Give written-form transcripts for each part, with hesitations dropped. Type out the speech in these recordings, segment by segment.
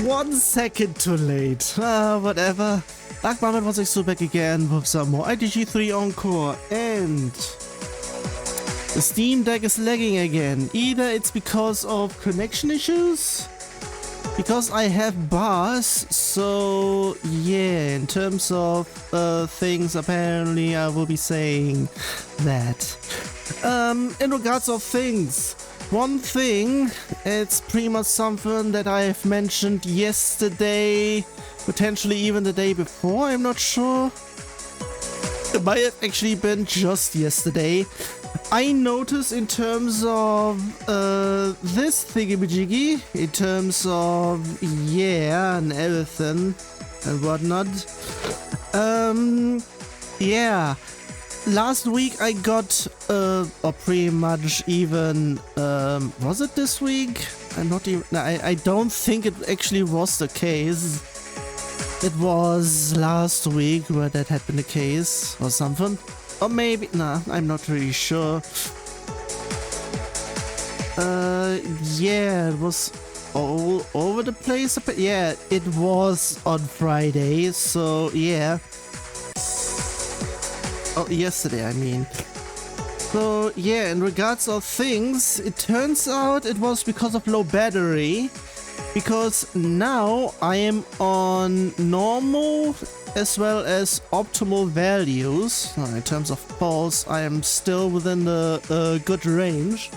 1 second too late. Whatever. Dark Moment was also back again with some more ITG3 Encore, and the Steam Deck is lagging again. Either it's because of connection issues, because I have bars, so yeah, in terms of things, apparently I will be saying that. In regards of things, one thing, it's pretty much something that I have mentioned yesterday, potentially even the day before, I'm not sure. It might have actually been just yesterday. I noticed in terms of this thingamajiggy, in terms of, yeah, and everything and whatnot. Yeah. Last week I got, or pretty much even, was it this week? I'm not even, I don't think it actually was the case. It was last week where that had been the case, or something. Or maybe, nah, I'm not really sure. Yeah, it was all over the place. But yeah, it was on Friday, so yeah. Oh, yesterday, I mean. So yeah, in regards of things, it turns out it was because of low battery. Because now I am on normal as well as optimal values. In terms of pulse, I am still within the good range.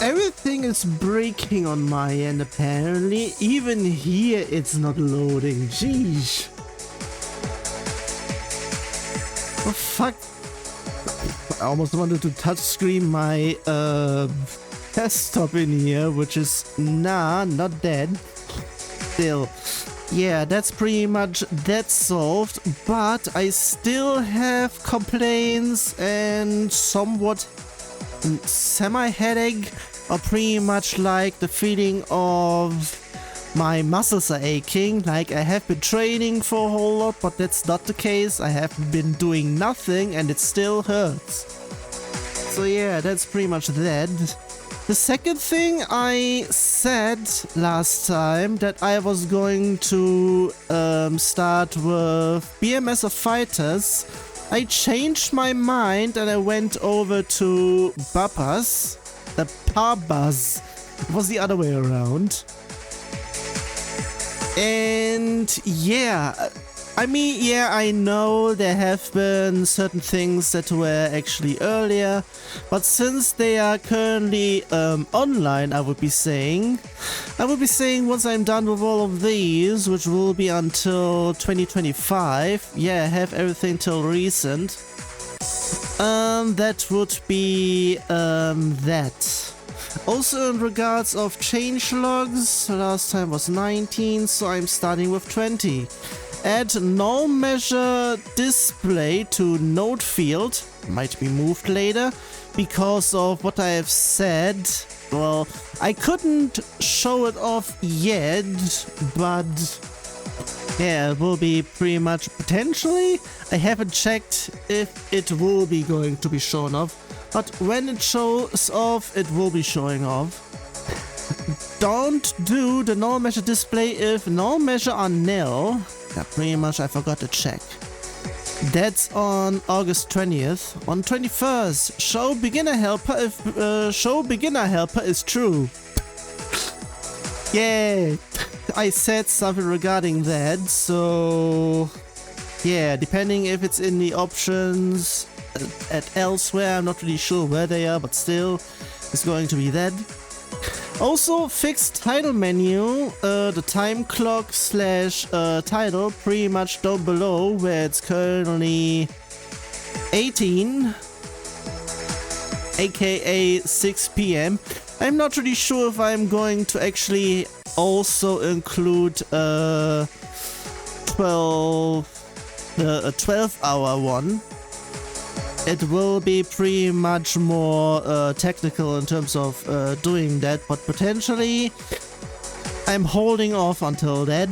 Everything is breaking on my end apparently. Even here it's not loading. Jeez. Oh fuck. I almost wanted to touchscreen my desktop in here, which is not dead. Still, yeah, that's pretty much that solved, but I still have complaints and somewhat semi-headache, or pretty much like the feeling of my muscles are aching, like I have been training for a whole lot, but that's not the case. I have been doing nothing and it still hurts. So yeah, that's pretty much that. The second thing I said last time that I was going to start with BMS of Fighters, I changed my mind and I went over to PABAT. The PABAT. It was the other way around. And yeah, I mean, yeah, I know there have been certain things that were actually earlier, but since they are currently online, I would be saying once I'm done with all of these, which will be until 2025, yeah, I have everything till recent, that would be that. Also in regards of changelogs, last time was 19, so I'm starting with 20. Add null measure display to node field, might be moved later, because of what I have said. Well, I couldn't show it off yet, but yeah, it will be pretty much potentially. I haven't checked if it will be going to be shown off, but when it shows off, it will be showing off. Don't do the null measure display if null measure are nil. Yeah, pretty much I forgot to check. That's on August 20th. On 21st, show beginner helper if show beginner helper is true. Yeah, I said something regarding that, so yeah, depending if it's in the options at elsewhere, I'm not really sure where they are, but still, it's going to be that. Also, fixed title menu, the time clock slash title, pretty much down below, where it's currently 18, aka 6 PM. I'm not really sure if I'm going to actually also include a 12-hour one. It will be pretty much more technical in terms of doing that, but potentially I'm holding off until that.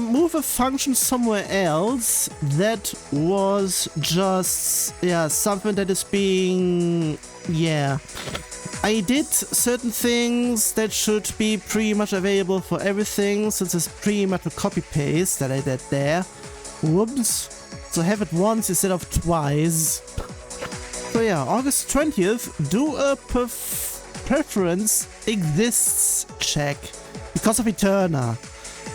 Move a function somewhere else. That was just, yeah, something that is being, yeah. I did certain things that should be pretty much available for everything, since it's pretty much a copy-paste that I did there. Whoops. So have it once instead of twice. So yeah, August 20th, do a preference exists check because of Eterna.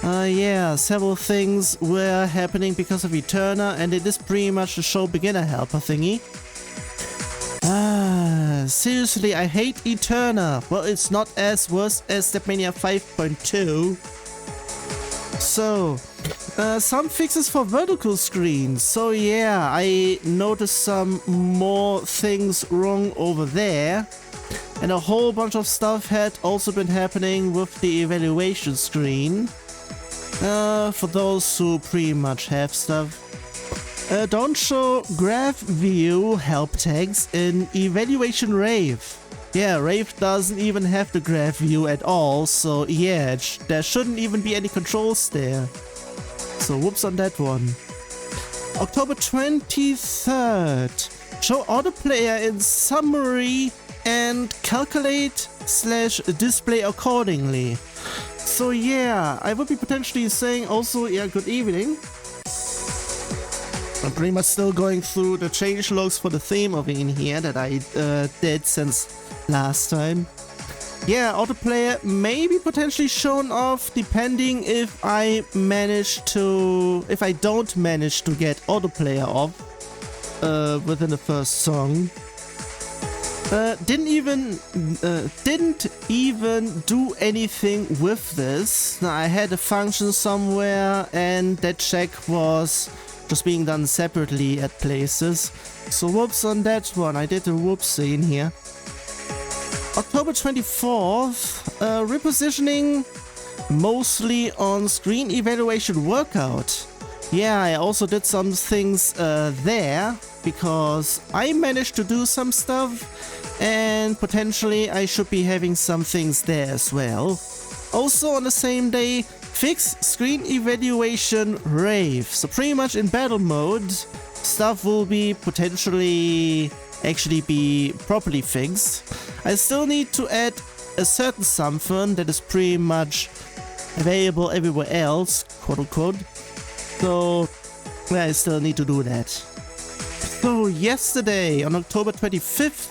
Yeah, several things were happening because of Eterna, and it is pretty much the show beginner helper thingy. Seriously, I hate Eterna. Well, it's not as worse as Stepmania 5.2. So, some fixes for vertical screens. So yeah, I noticed some more things wrong over there. And a whole bunch of stuff had also been happening with the evaluation screen. For those who pretty much have stuff. Don't show graph view help tags in evaluation Rave. Yeah, Rave doesn't even have the graph view at all, so yeah, there shouldn't even be any controls there. So whoops on that one. October 23rd. Show autoplayer in summary and calculate/display accordingly. So yeah, I would be potentially saying also, yeah, good evening. I'm pretty much still going through the changelogs for the theme over in here that I did since last time. Yeah, autoplayer may be potentially shown off depending if I don't manage to get autoplayer off within the first song. Didn't even do anything with this. Now, I had a function somewhere and that check was just being done separately at places. So whoops on that one. I did a whoopsie in here. October 24th, repositioning mostly on screen evaluation workout. Yeah, I also did some things there because I managed to do some stuff and potentially I should be having some things there as well. Also on the same day, fix screen evaluation Rave. So pretty much in battle mode, stuff will be potentially actually be properly fixed. I still need to add a certain something that is pretty much available everywhere else, quote unquote. So yeah, I still need to do that. So yesterday on October 25th,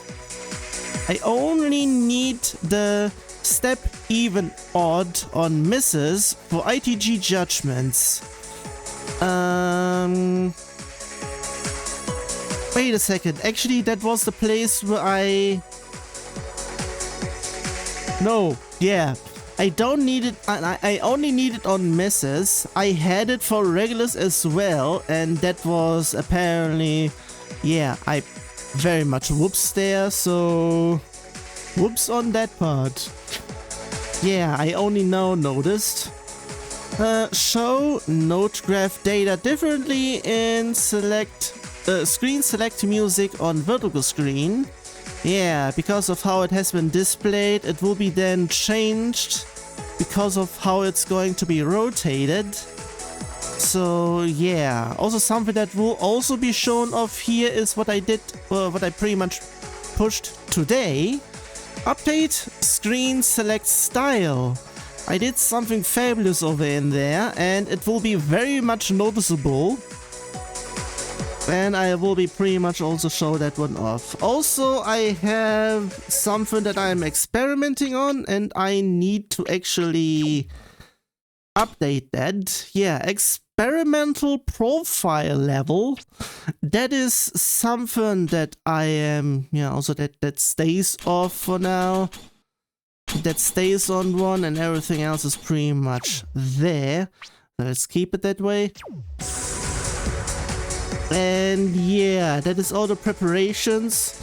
I only need the step even odd on misses for ITG judgments. Wait a second, actually that was the place where I don't need it. I only need it on misses. I had it for regulars as well, and that was apparently, yeah, I very much whoops there, so whoops on that part. Yeah, I only now noticed. Show node graph data differently in screen select music on vertical screen. Yeah, because of how it has been displayed, it will be then changed because of how it's going to be rotated. So yeah, also something that will also be shown off here is what I did, what I pretty much pushed today. Update screen select style. I did something fabulous over in there and it will be very much noticeable. And I will be pretty much also show that one off. Also, I have something that I'm experimenting on and I need to actually update that. Yeah, experimental profile level. That is something that I am, yeah, also that stays off for now. That stays on one and everything else is pretty much there. Let's keep it that way. And yeah, that is all the preparations.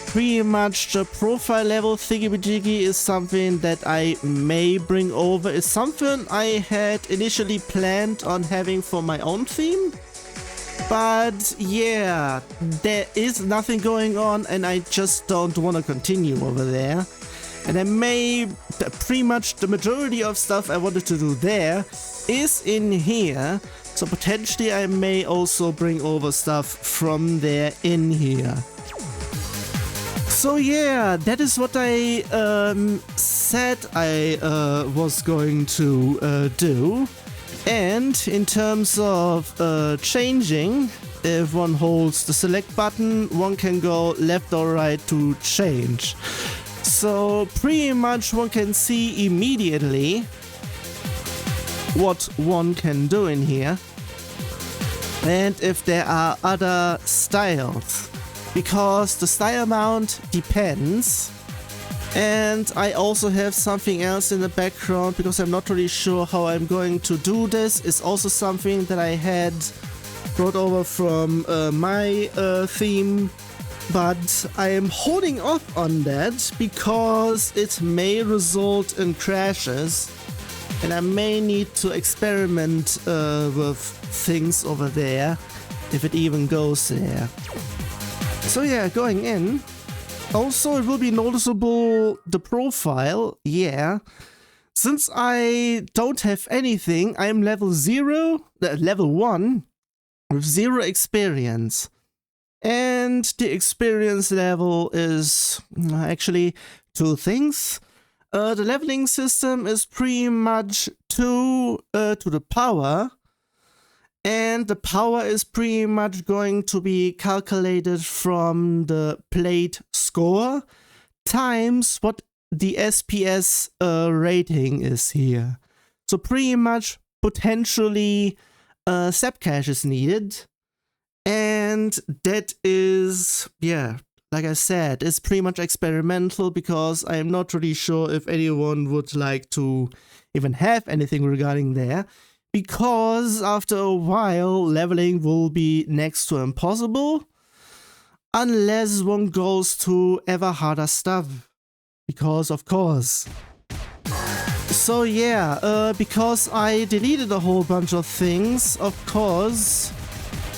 Pretty much the profile level thingy-majiggy is something that I may bring over. It's something I had initially planned on having for my own theme. But yeah, there is nothing going on and I just don't want to continue over there. And I may, pretty much the majority of stuff I wanted to do there is in here. So potentially I may also bring over stuff from there in here. So yeah, that is what I said I was going to do. And in terms of changing, if one holds the select button, one can go left or right to change. So pretty much one can see immediately what one can do in here. And if there are other styles. Because the style mount depends. And I also have something else in the background because I'm not really sure how I'm going to do this. It's also something that I had brought over from my theme, but I am holding off on that because it may result in crashes and I may need to experiment with things over there if it even goes there. So yeah, going in. Also, it will be noticeable the profile, yeah. Since I don't have anything, I'm level 1 with 0 experience. And the experience level is actually 2 things. The leveling system is pretty much 2 to the power. And the power is pretty much going to be calculated from the plate score times what the SPS rating is here. So pretty much potentially SEP cache is needed. And that is, yeah, like I said, it's pretty much experimental because I am not really sure if anyone would like to even have anything regarding there. Because after a while, leveling will be next to impossible. Unless one goes to ever harder stuff. Because of course. So yeah, because I deleted a whole bunch of things, of course.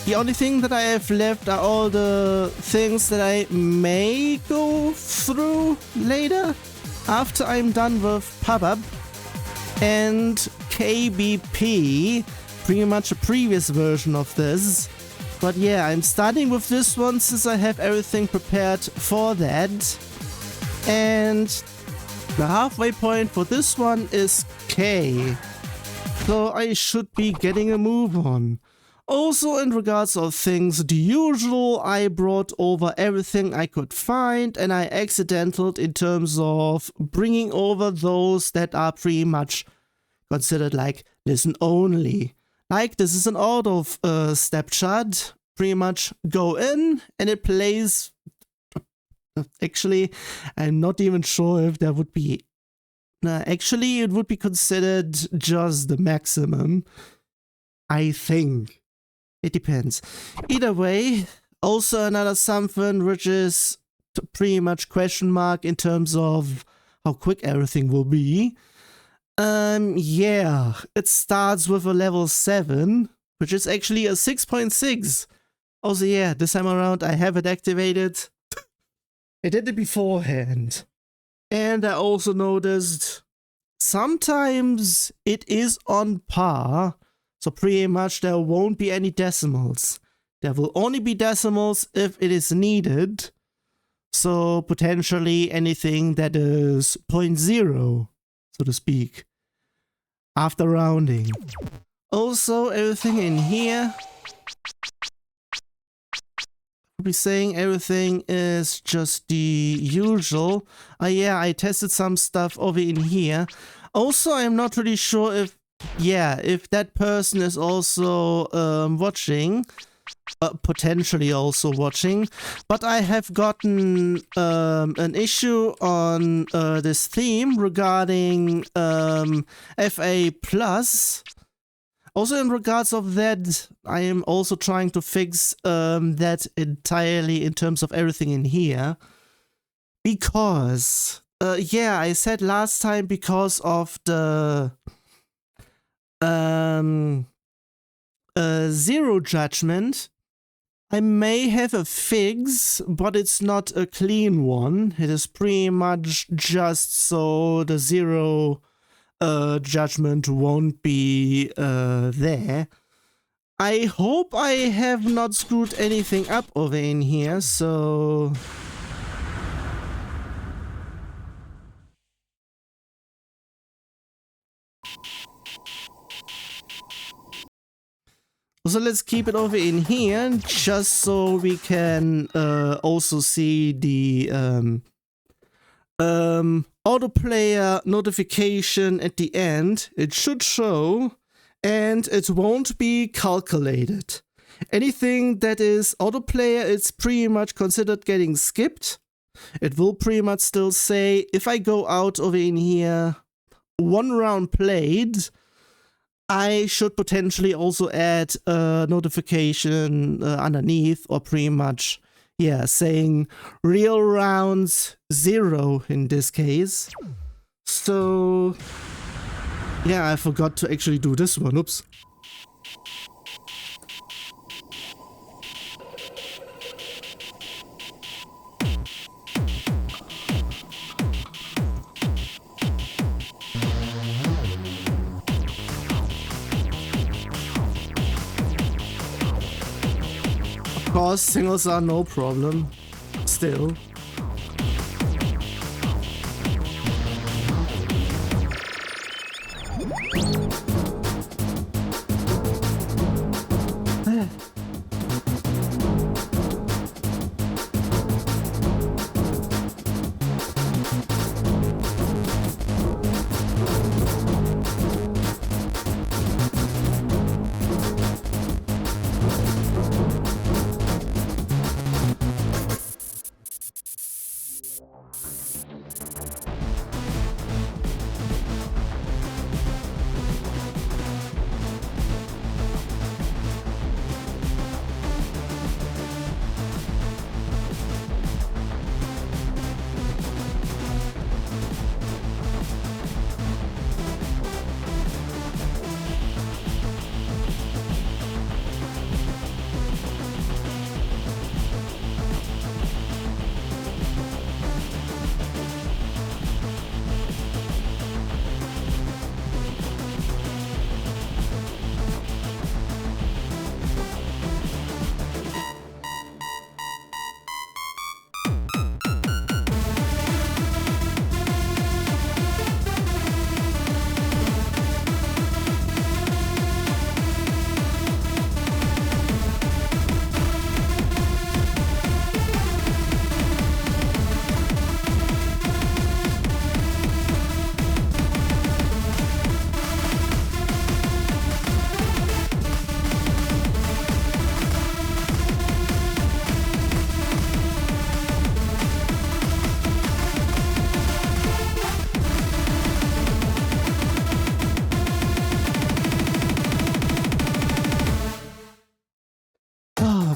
The only thing that I have left are all the things that I may go through later. After I'm done with PABAT. And KBP, pretty much a previous version of this. But yeah, I'm starting with this one since I have everything prepared for that. And the halfway point for this one is K. So I should be getting a move on. Also in regards of things, the usual, I brought over everything I could find and I accidentaled in terms of bringing over those that are pretty much considered like listen only. Like this is an auto step chart, pretty much go in and it plays. Actually, I'm not even sure if there would be, actually it would be considered just the maximum, I think. It depends. Either way, also another something which is pretty much question mark in terms of how quick everything will be. Yeah, it starts with a level 7, which is actually a 6.6. Also, yeah, this time around I have it activated. I did it beforehand. And I also noticed sometimes it is on par. So pretty much there won't be any decimals. There will only be decimals if it is needed. So potentially anything that is 0.0, so to speak, after rounding. Also everything in here, I'll be saying everything is just the usual. Yeah, I tested some stuff over in here. Also, I'm not really sure if, yeah, if that person is also watching, potentially also watching, but I have gotten an issue on this theme regarding FA+. Also in regards of that, I am also trying to fix that entirely in terms of everything in here. Because, yeah, I said last time because of the zero judgment, I may have a fix, but it's not a clean one. It is pretty much just so the zero judgment won't be there. I hope I have not screwed anything up over in here, so So let's keep it over in here, just so we can also see the autoplayer notification at the end. It should show, and it won't be calculated. Anything that is autoplayer, it's pretty much considered getting skipped. It will pretty much still say, if I go out over in here, 1 round played, I should potentially also add a notification underneath, or pretty much, yeah, saying real rounds 0 in this case. So, yeah, I forgot to actually do this one. Oops. Of course, singles are no problem, still.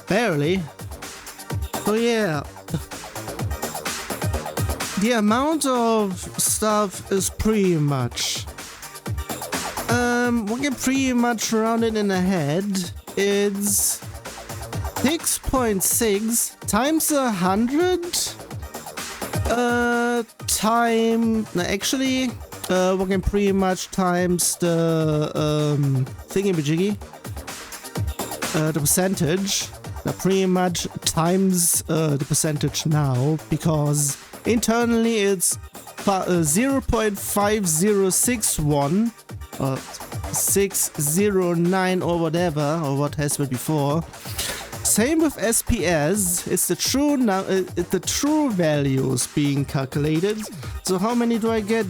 Barely. So yeah, the amount of stuff is pretty much, we can pretty much round it in the head. It's 6.6 times 100 actually we can pretty much times the thingy-majiggy, the percentage. Pretty much times the percentage now, because internally it's 0.5061 or 609 or whatever, or what has been before. Same with SPS, it's the true values being calculated. So how many do I get?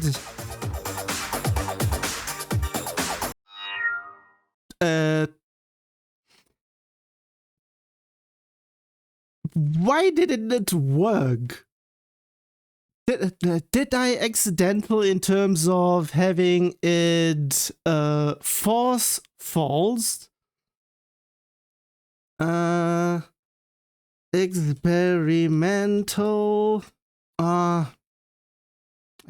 Why did it not work? Did I accidental in terms of having it false? Experimental. I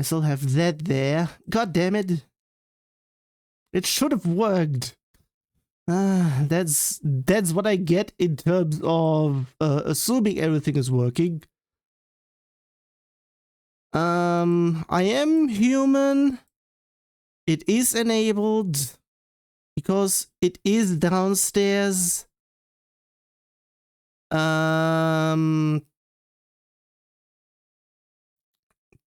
still have that there. God damn it. It should have worked. That's what I get in terms of assuming everything is working. I am human. It is enabled because it is downstairs. That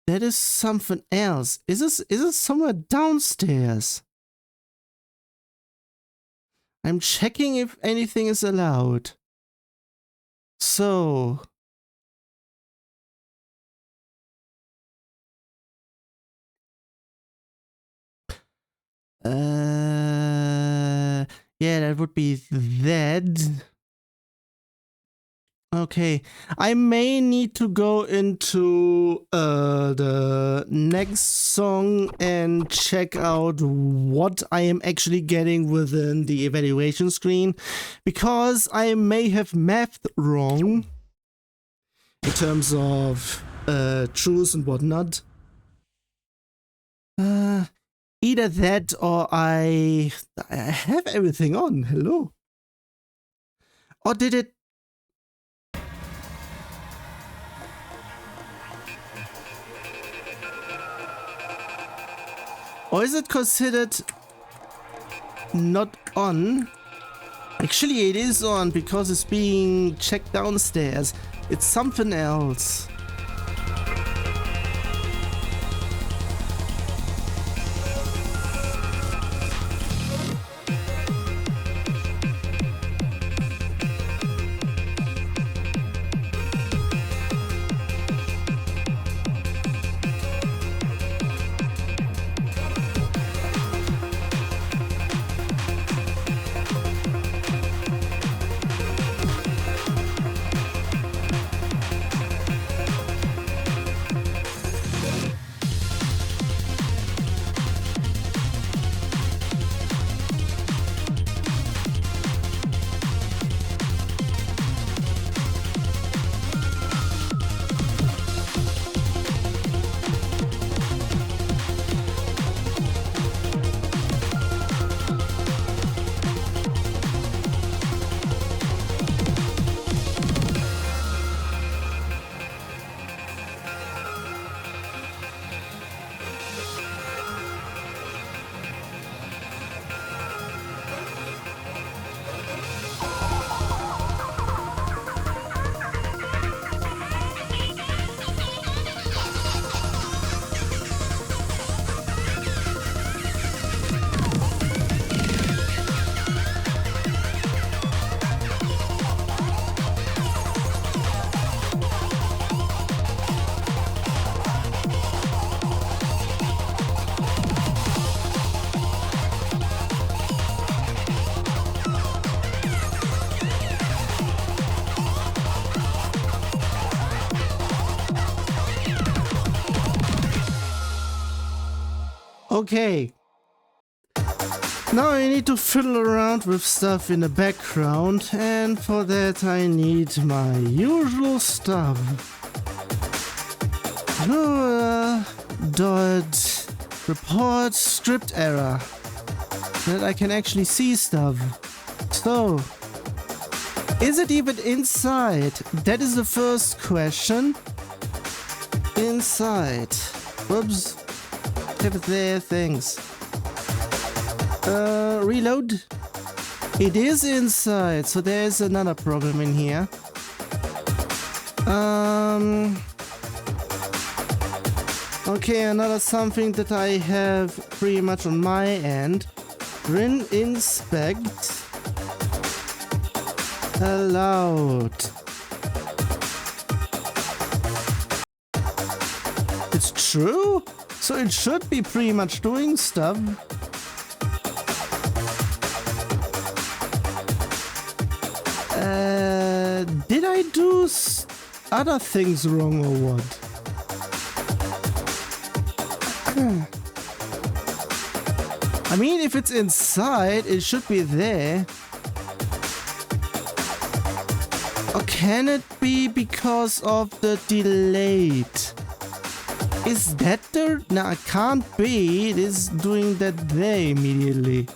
is something else. Is this somewhere downstairs? I'm checking if anything is allowed. So... yeah, that would be that. Okay, I may need to go into the next song and check out what I am actually getting within the evaluation screen, because I may have mapped wrong in terms of truths and whatnot. Either that or I have everything on. Hello. Or did it? Or is it considered not on? Actually, it is on because it's being checked downstairs. It's something else. Okay. Now I need to fiddle around with stuff in the background, and for that I need my usual stuff. Report script error, that I can actually see stuff. So, is it even inside? That is the first question. Inside. Whoops. Have it there, thanks. Reload. It is inside, so there's another problem in here. Okay, another something that I have pretty much on my end. Rin inspect. Allowed. It's true? So it should be pretty much doing stuff. Did I do other things wrong or what? I mean, if it's inside, it should be there. Or can it be because of the delayed? Is that the... No, it can't be. It is doing that there immediately.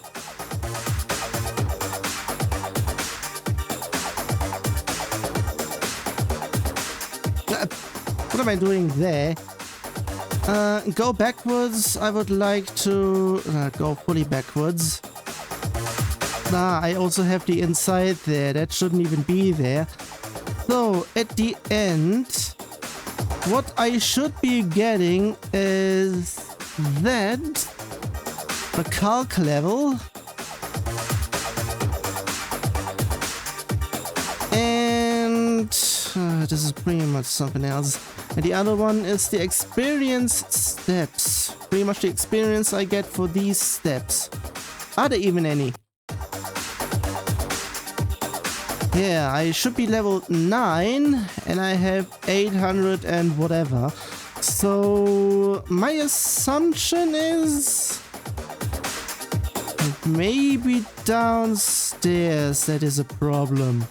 What am I doing there? Go backwards. I would like to go fully backwards. I also have the inside there. That shouldn't even be there. So, at the end, what I should be getting is that the calc level This is pretty much something else. And the other one is the experience steps. Pretty much the experience I get for these steps. Are there even any? Yeah, I should be level 9 and I have 800 and whatever. So my assumption is maybe downstairs that is a problem.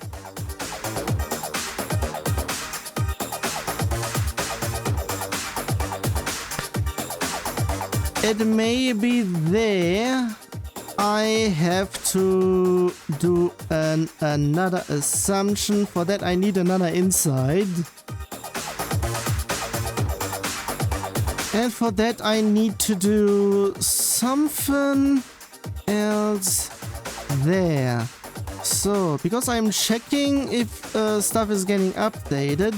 It may be there. I have to do another assumption. For that I need another inside. And for that I need to do something else there. So, because I'm checking if stuff is getting updated,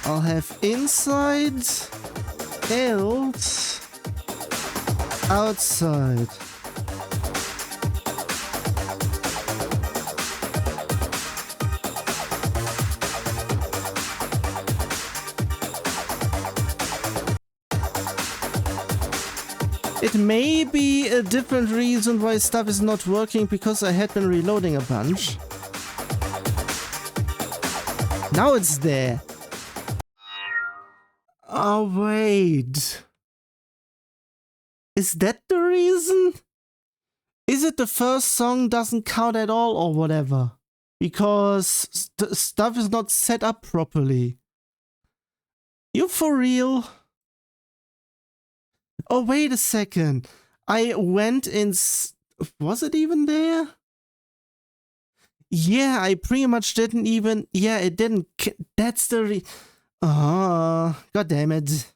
I'll have inside, else, outside. It may be a different reason why stuff is not working, because I had been reloading a bunch. Now it's there. Oh wait. Is that the reason? Is it the first song doesn't count at all or whatever? Because stuff is not set up properly. You for real? Oh, wait a second. I went in... Was it even there? Yeah, I pretty much didn't even... Yeah, it didn't... That's the... Oh, god damn it.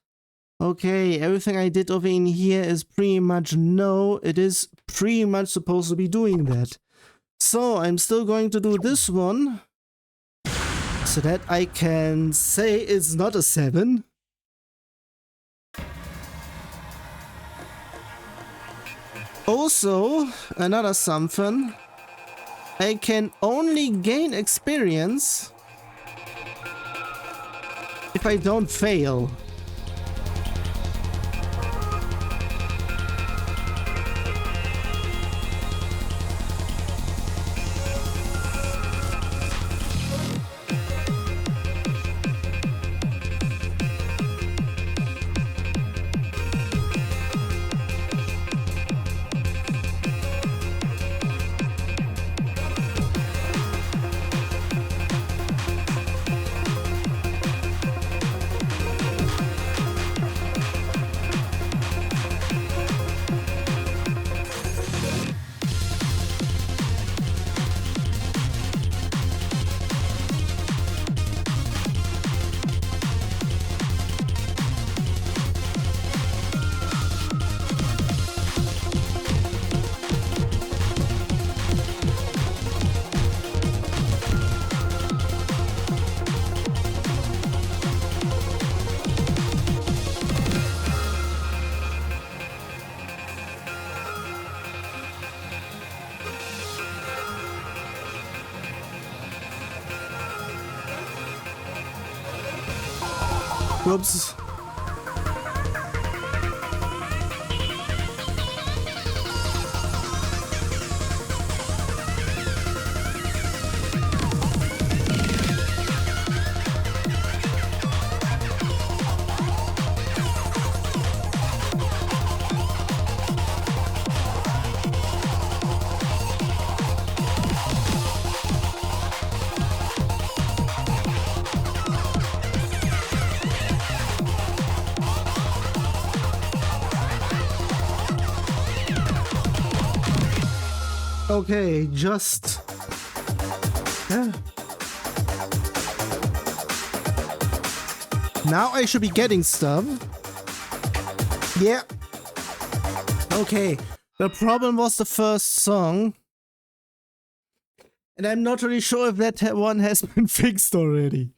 Okay, everything I did over in here is pretty much no. It is pretty much supposed to be doing that. So, I'm still going to do this one. So that I can say it's not a 7. Also, another something, I can only gain experience if I don't fail. Whoops. Okay, just... Yeah. Now I should be getting stuff. Yeah. Okay, the problem was the first song. And I'm not really sure if that one has been fixed already.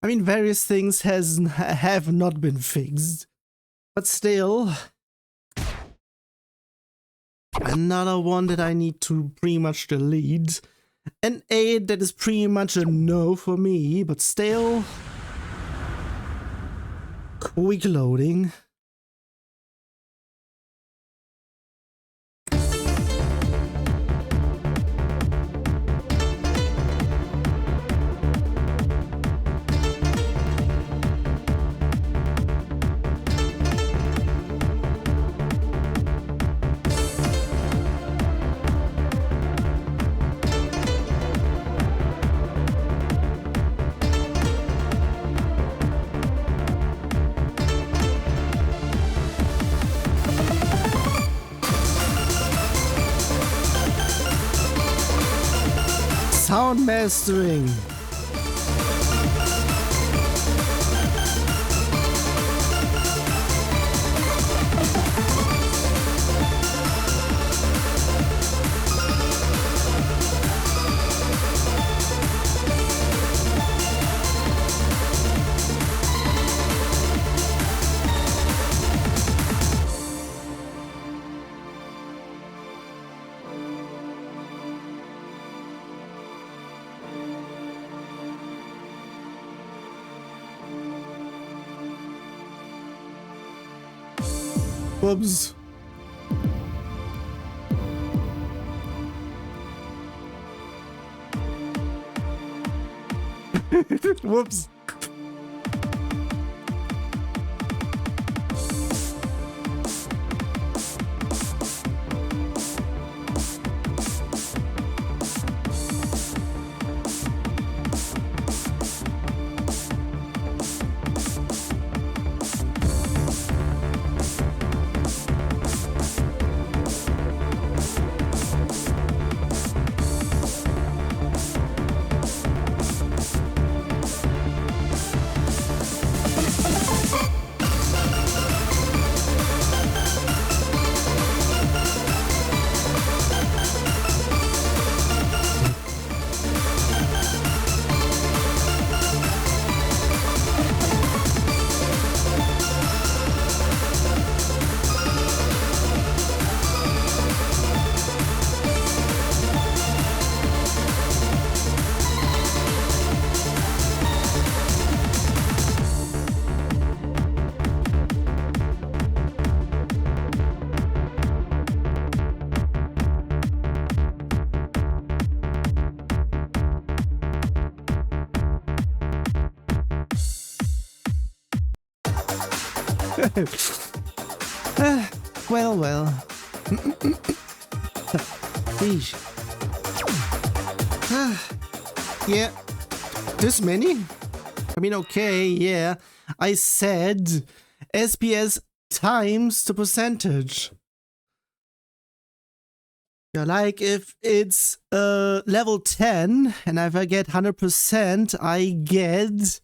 I mean, various things have not been fixed. But still... Another one that I need to pretty much delete. An 8, that is pretty much a no for me, but still. Quick loading. Sound mastering. Whoops. Whoops. Well. Eesh. Yeah. This many? I mean, okay, yeah. I said SPS times the percentage. Yeah, like if it's level 10 and if I get 100%, I get...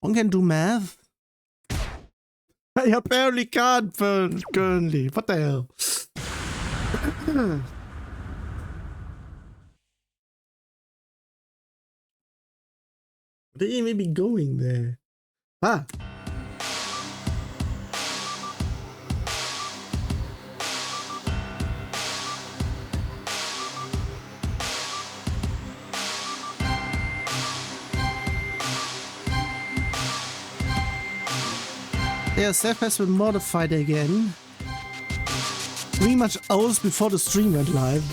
One can do math? I apparently can't currently. What the hell? They even be going there. Ah. Yeah, Seth has been modified again. Pretty much hours before the stream went live.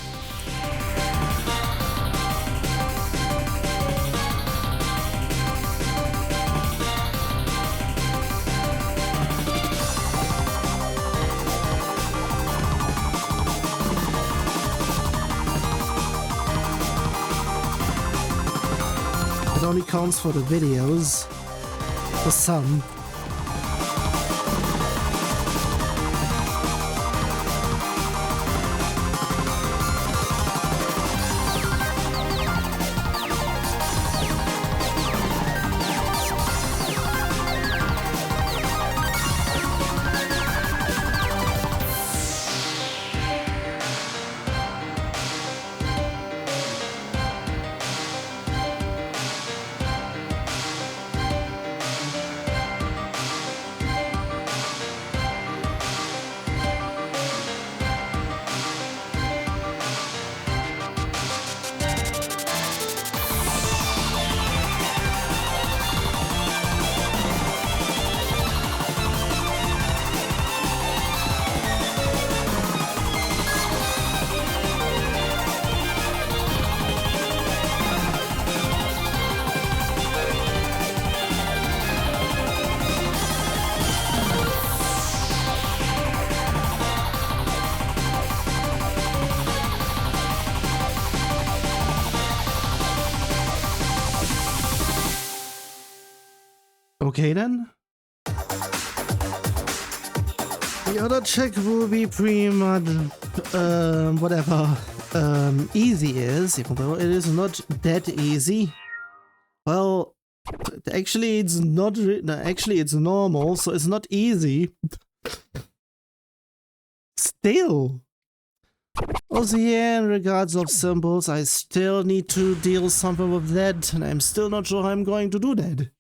It only counts for the videos. For some. Okay then. The other check will be pretty much whatever easy is, even though it is not that easy. Well, actually it's not, actually it's normal, so it's not easy. Still. Also here, in regards of symbols, I still need to deal something with that, and I'm still not sure how I'm going to do that.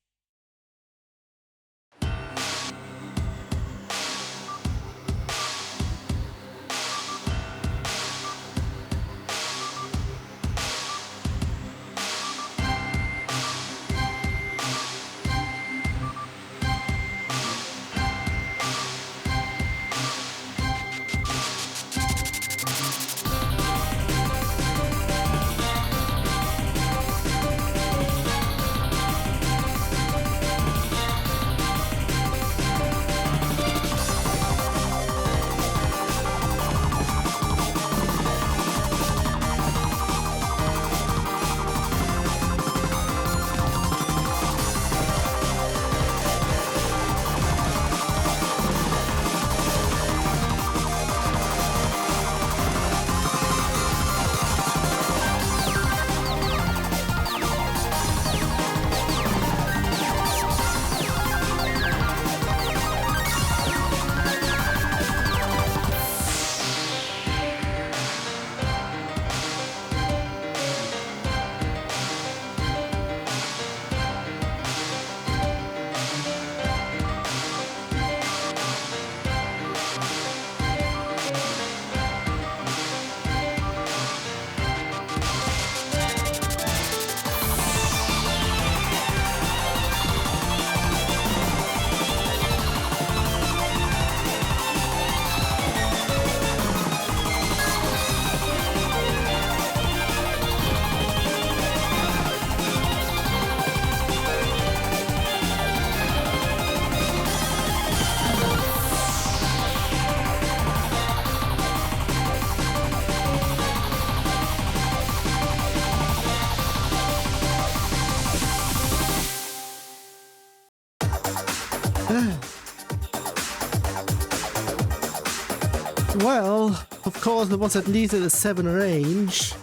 Well, of course it was at least in a 7 range.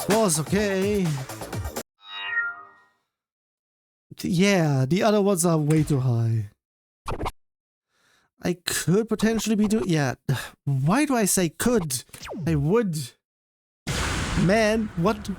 Was okay. Yeah, the other ones are way too high. I could potentially be doing... Yeah, why do I say could? I would. Man, what...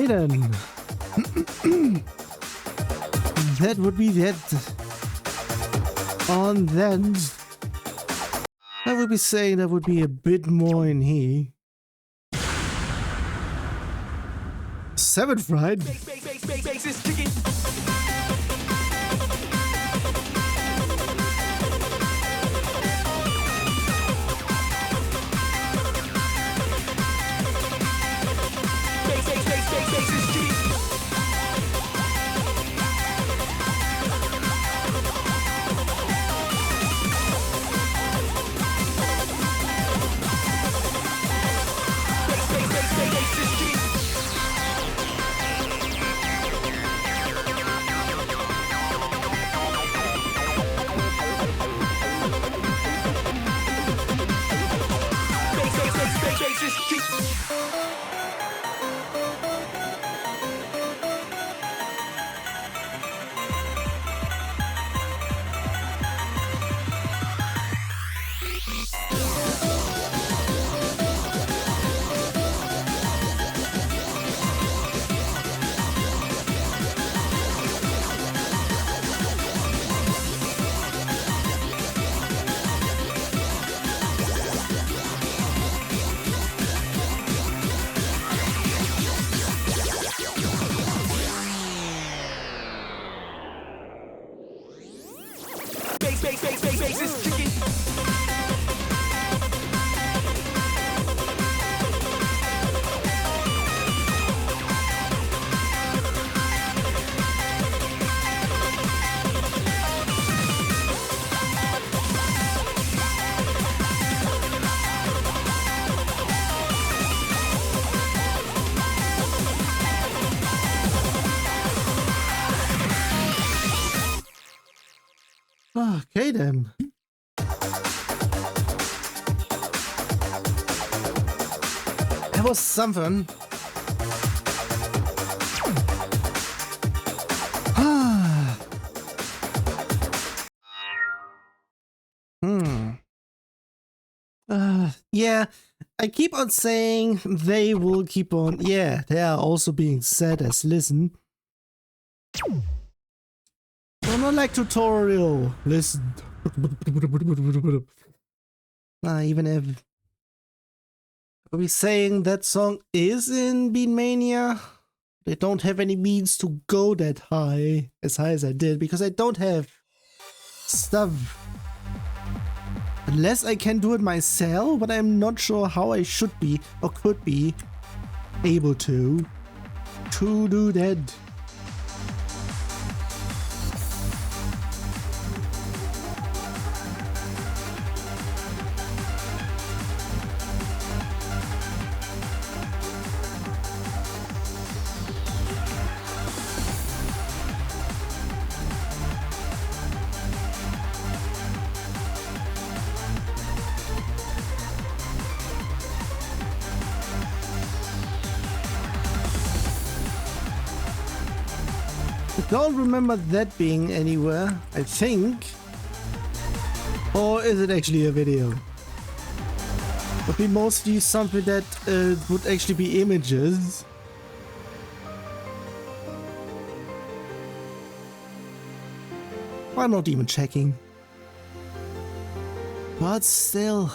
Then that would be that on that. I would be saying there would be a bit more in here. 7th, right? Okay then. That was something. Yeah, I keep on saying they will keep on. Yeah, they are also being said as listen. I'm not like tutorial. Listen. Even if I'll be saying that song is in Beatmania, they don't have any means to go that high as I did because I don't have stuff. Unless I can do it myself, but I'm not sure how I should be or could be able to do that. I don't remember that being anywhere, I think. Or is it actually a video? Would be mostly something that would actually be images. I'm not even checking. But still.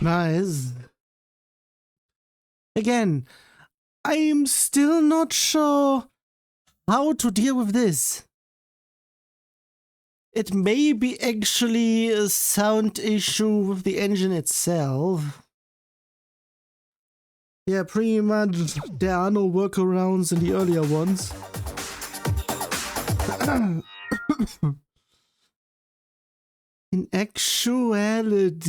Nice. Again, I'm still not sure how to deal with this. It may be actually a sound issue with the engine itself. Yeah, pretty much there are no workarounds in the earlier ones. In actuality,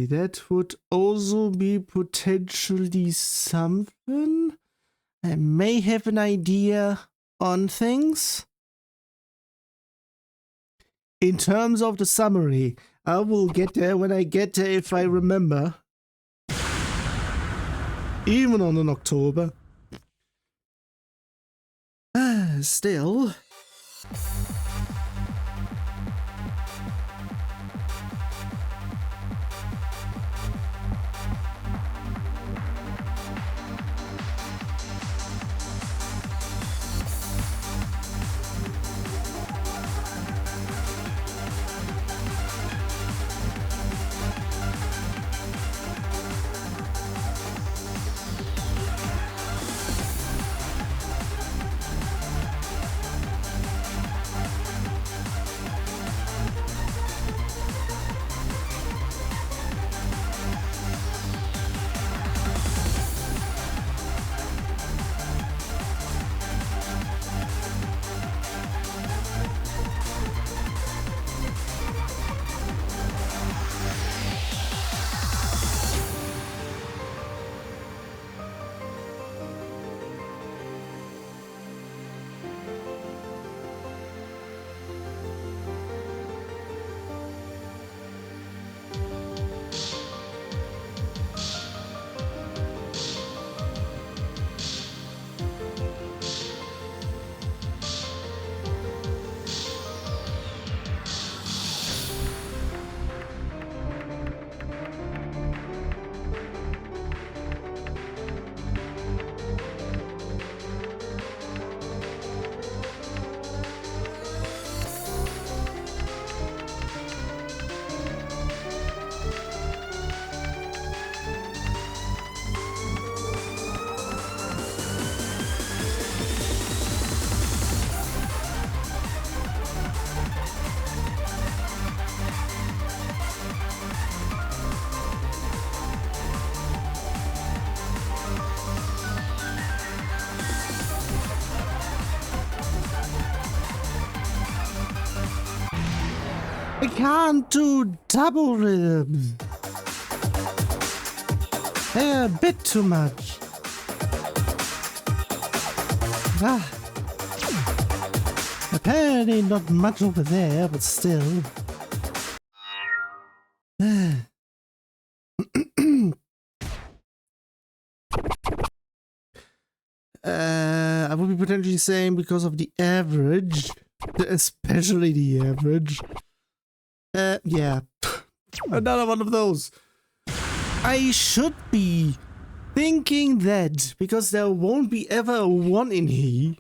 that would also be potentially something. I may have an idea on things. In terms of the summary, I will get there when I get there if I remember. Even on an October. Still. I can't do double rhythms. They're a bit too much. Apparently not much over there, but still. I would be potentially saying because of the average, especially the average. Yeah. Another one of those. I should be thinking that because there won't be ever a 1 in here.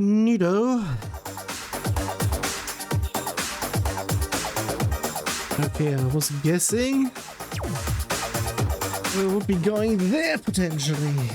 Neato. Okay, I was guessing we would be going there potentially.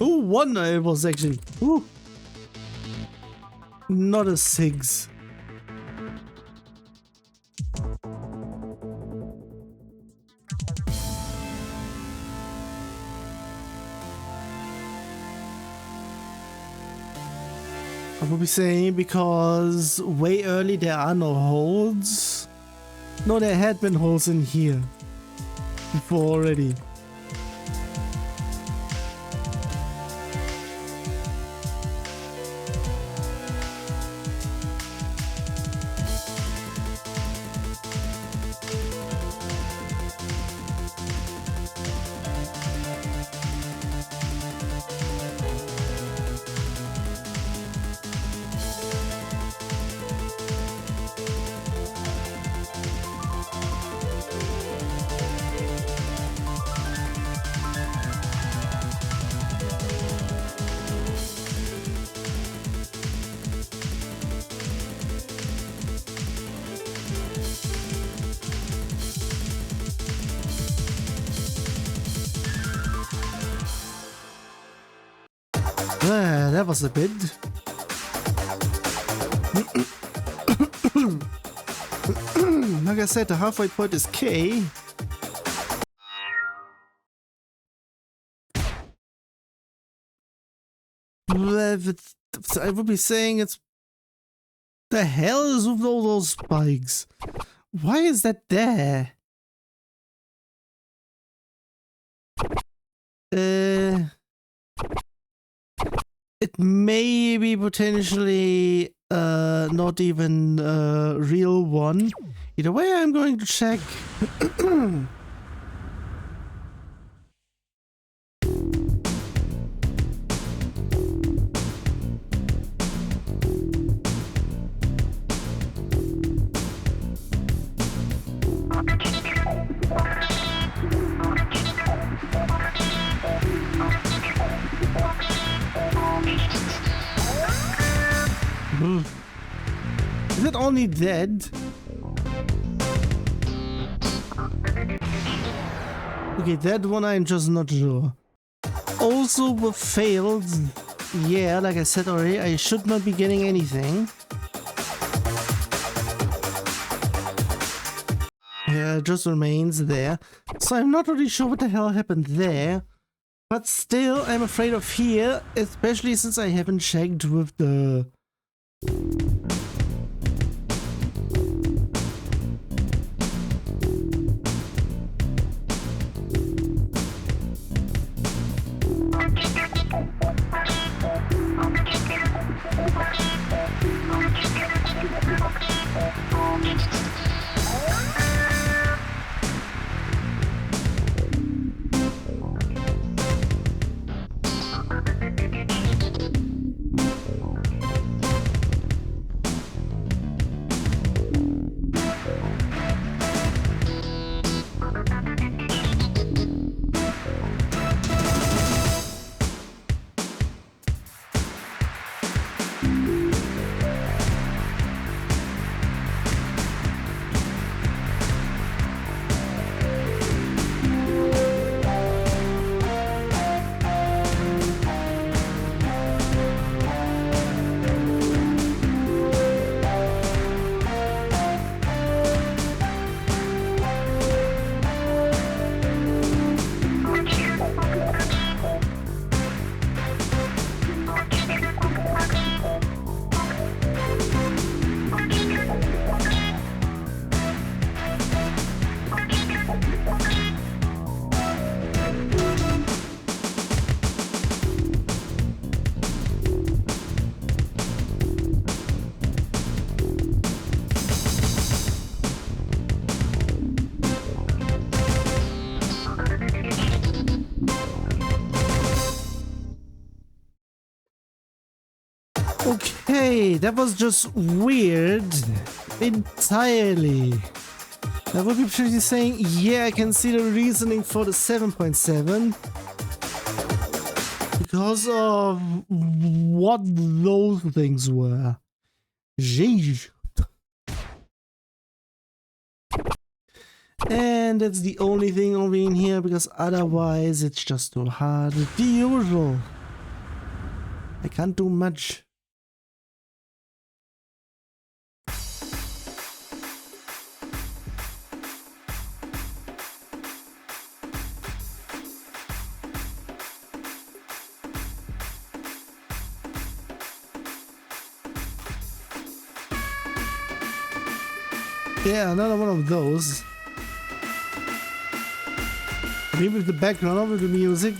Oh, one I was actually. Ooh. Not a SIGs. I will be saying because way early there are no holes. No, there had been holes in here before already. That was a bit. Like I said, the halfway point is K. I would be saying it's... The hell is with all those spikes? Why is that there? It may be potentially not even a real one. Either way, I'm going to check. Is it only dead? Okay, that one I'm just not sure. Also with failed, yeah, like I said already, I should not be getting anything. Yeah, it just remains there. So I'm not really sure what the hell happened there. But still, I'm afraid of here, especially since I haven't checked with the... Okay, that was just weird. Entirely. That would be pretty saying, yeah, I can see the reasoning for the 7.7. Because of what those things were. Jeez. And that's the only thing over in here, because otherwise it's just too hard. The usual. I can't do much. Yeah, another one of those. Maybe with the background of the music.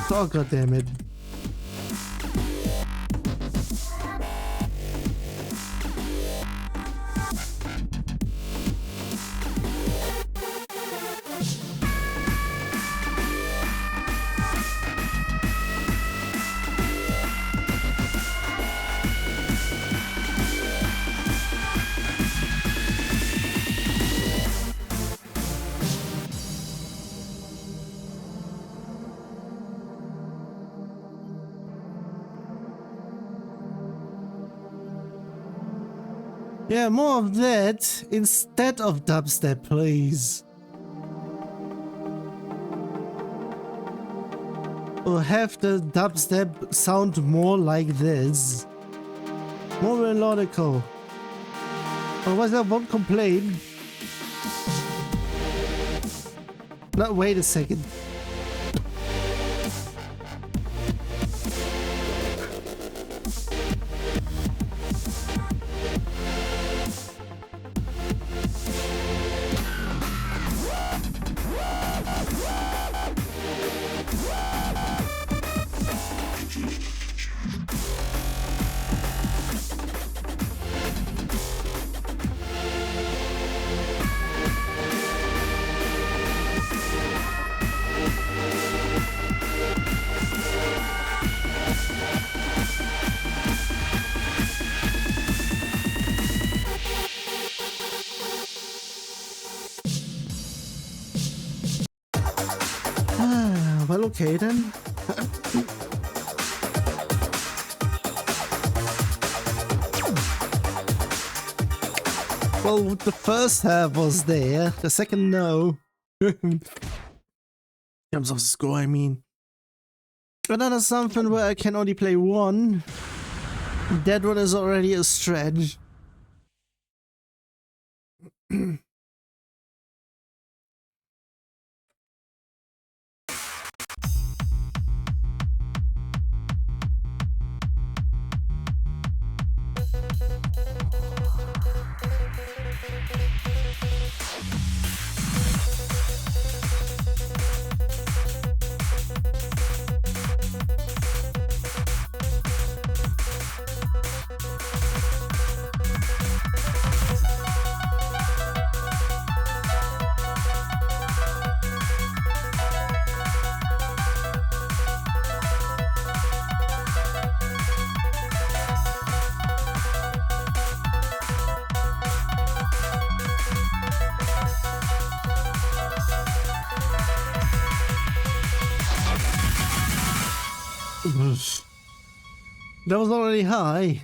Oh, god damn it. Yeah, more of that instead of dubstep, please. Or have the dubstep sound more like this. More melodical. Otherwise I won't complain. No, wait a second. Well, okay then. Well, the first half was there, the second no. In terms of score, I mean. Another something where I can only play one. That one is already a stretch. That was already high.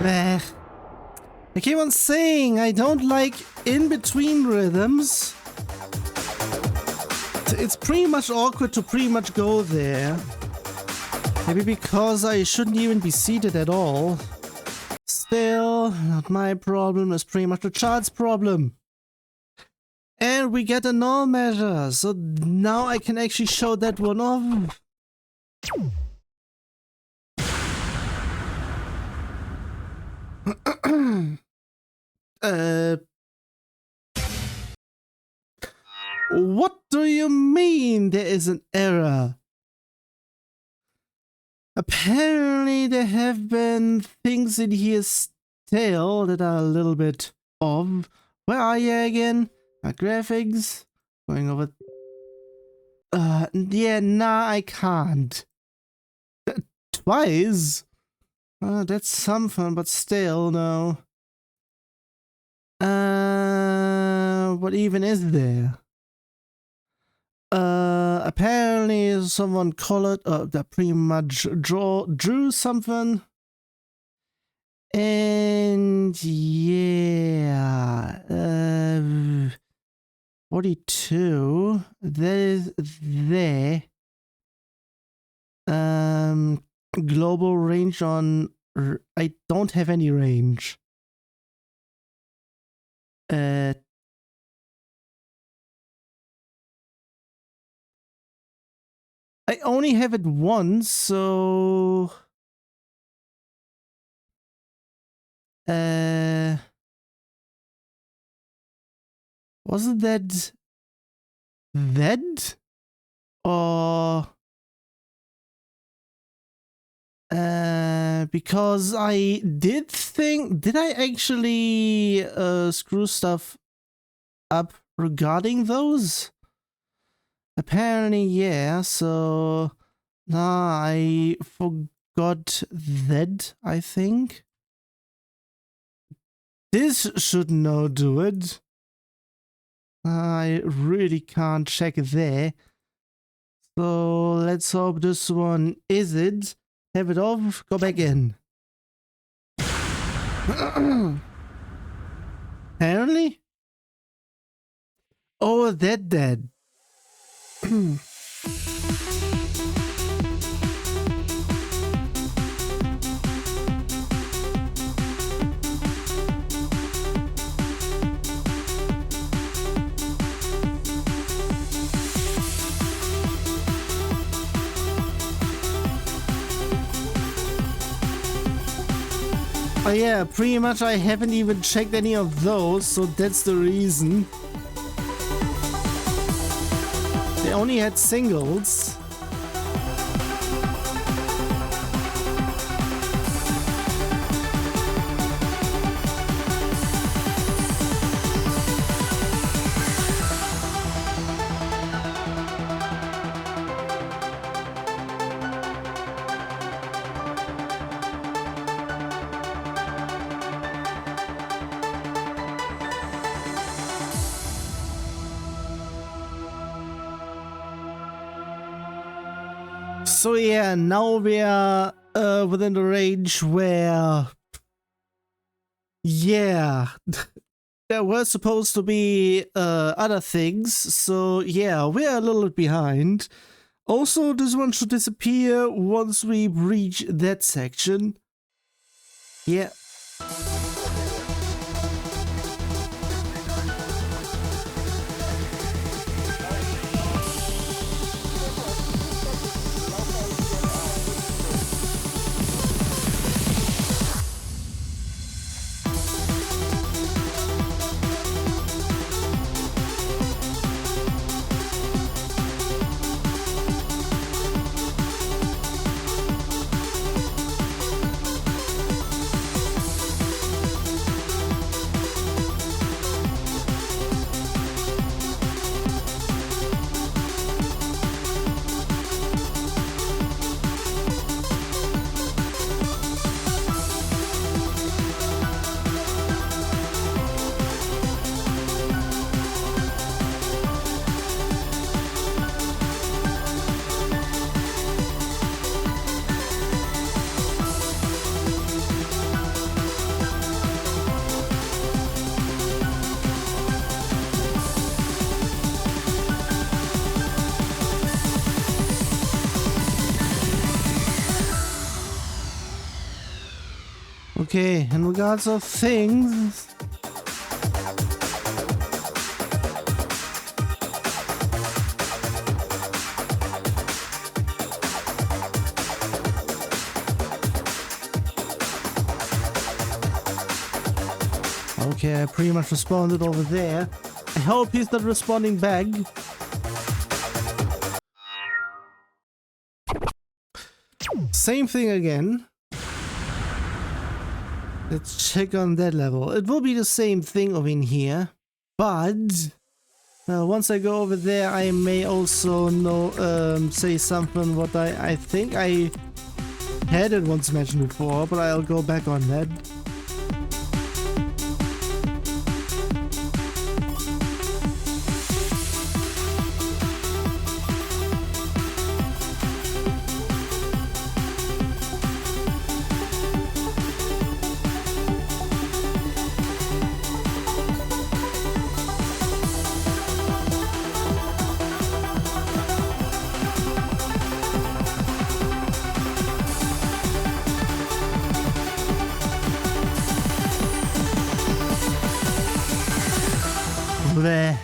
I keep on saying I don't like in-between rhythms. It's pretty much awkward to pretty much go there. Maybe because I shouldn't even be seated at all. Still, not my problem, it's pretty much the chart's problem. And we get a null measure, so now I can actually show that one off. What do you mean there is an error? Apparently there have been things in here still that are a little bit off. Where are you again? My graphics? Going over... yeah, nah, I can't. Twice? That's something, but still, no. What even is there? Apparently someone colored, that pretty much drew something. And yeah, 42, that is there. Global range on, I don't have any range. I only have it once, so... wasn't that... that? Or... because I did think... did I actually screw stuff up regarding those? Apparently, yeah, so... nah, I forgot that, I think. This should now do it. I really can't check there. So, let's hope this one is it. Have it off, go back in. Apparently? Oh, that. Oh yeah, pretty much I haven't even checked any of those, so that's the reason. They only had singles. So yeah, now we are within the range where, yeah, there were supposed to be other things, so yeah, we're a little bit behind. Also, this one should disappear once we reach that section. Yeah. Okay, in regards of things... Okay, I pretty much responded over there. I hope he's not responding back. Same thing again. Let's check on that level. It will be the same thing over in here, but once I go over there, I may also know say something what I think I had it once mentioned before, but I'll go back on that. Bleh.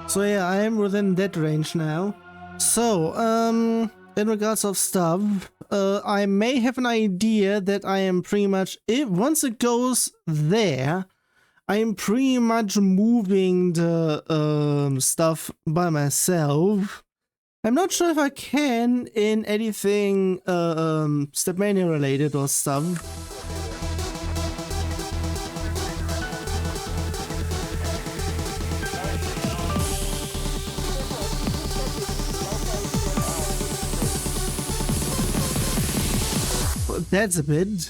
So yeah, I am within that range now. So, in regards of stuff, I may have an idea that I am pretty much, once it goes there, I am pretty much moving the stuff by myself. I'm not sure if I can in anything Stepmania related or stuff. But that's a bit.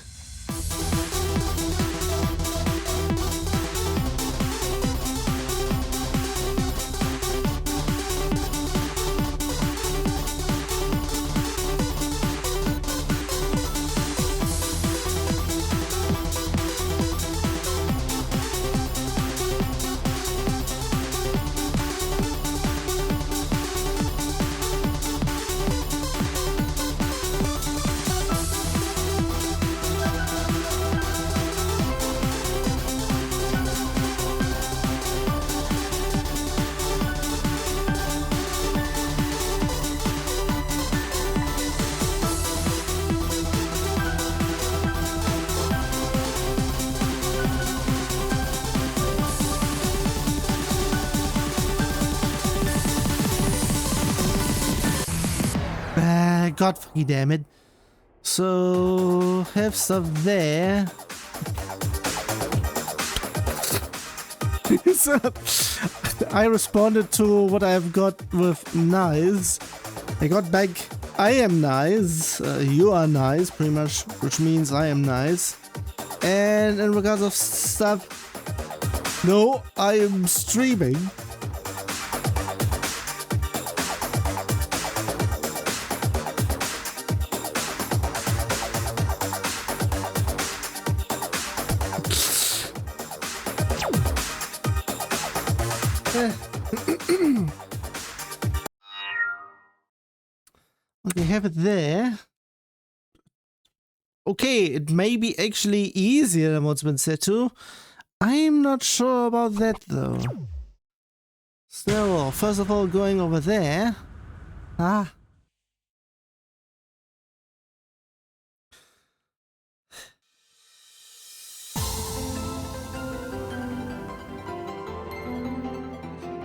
God fucking damn it. So have stuff there. So, I responded to what I've got with nice. I got back, I am nice, you are nice, pretty much, which means I am nice. And in regards of stuff, no, I am streaming. Okay, have it there. Okay, it may be actually easier than what's been set to. I'm not sure about that though. So, first of all, going over there. Ah.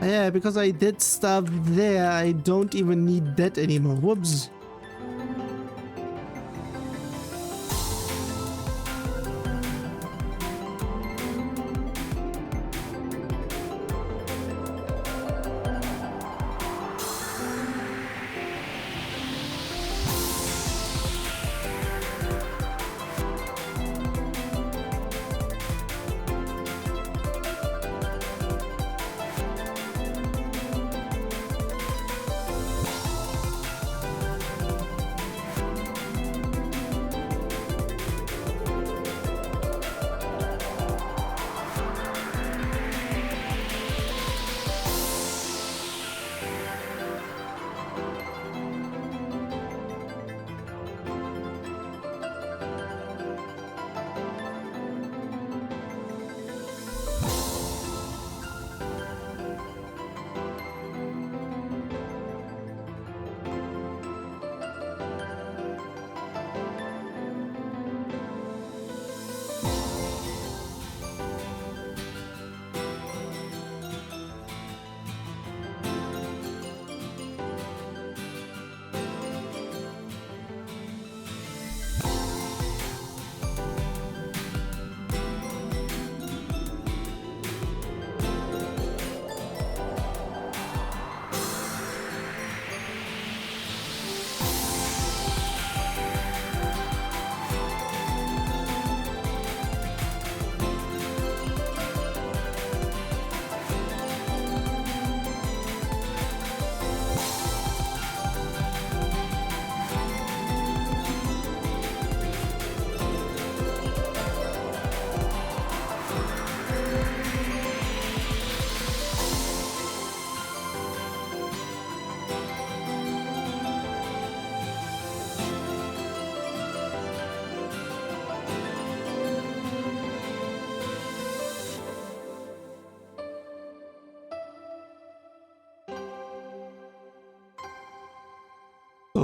Yeah, because I did stuff there, I don't even need that anymore. Whoops.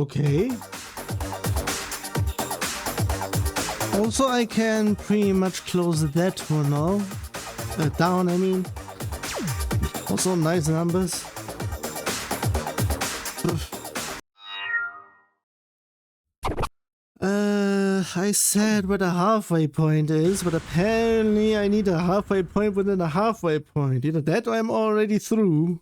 Okay. Also, I can pretty much close that one now. Down, I mean. Also, nice numbers. I said what a halfway point is, but apparently I need a halfway point within a halfway point. Either that or I'm already through.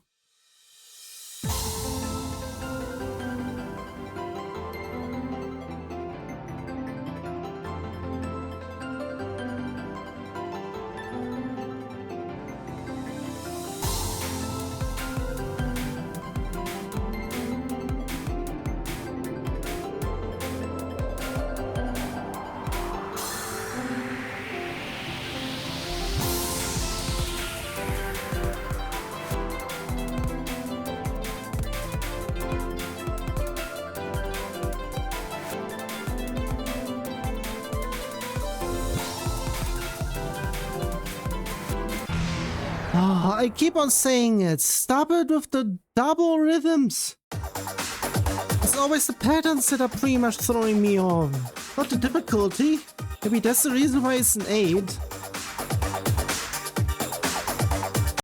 Oh, I keep on saying it. Stop it with the double rhythms. It's always the patterns that are pretty much throwing me off. Not the difficulty. Maybe that's the reason why it's an 8.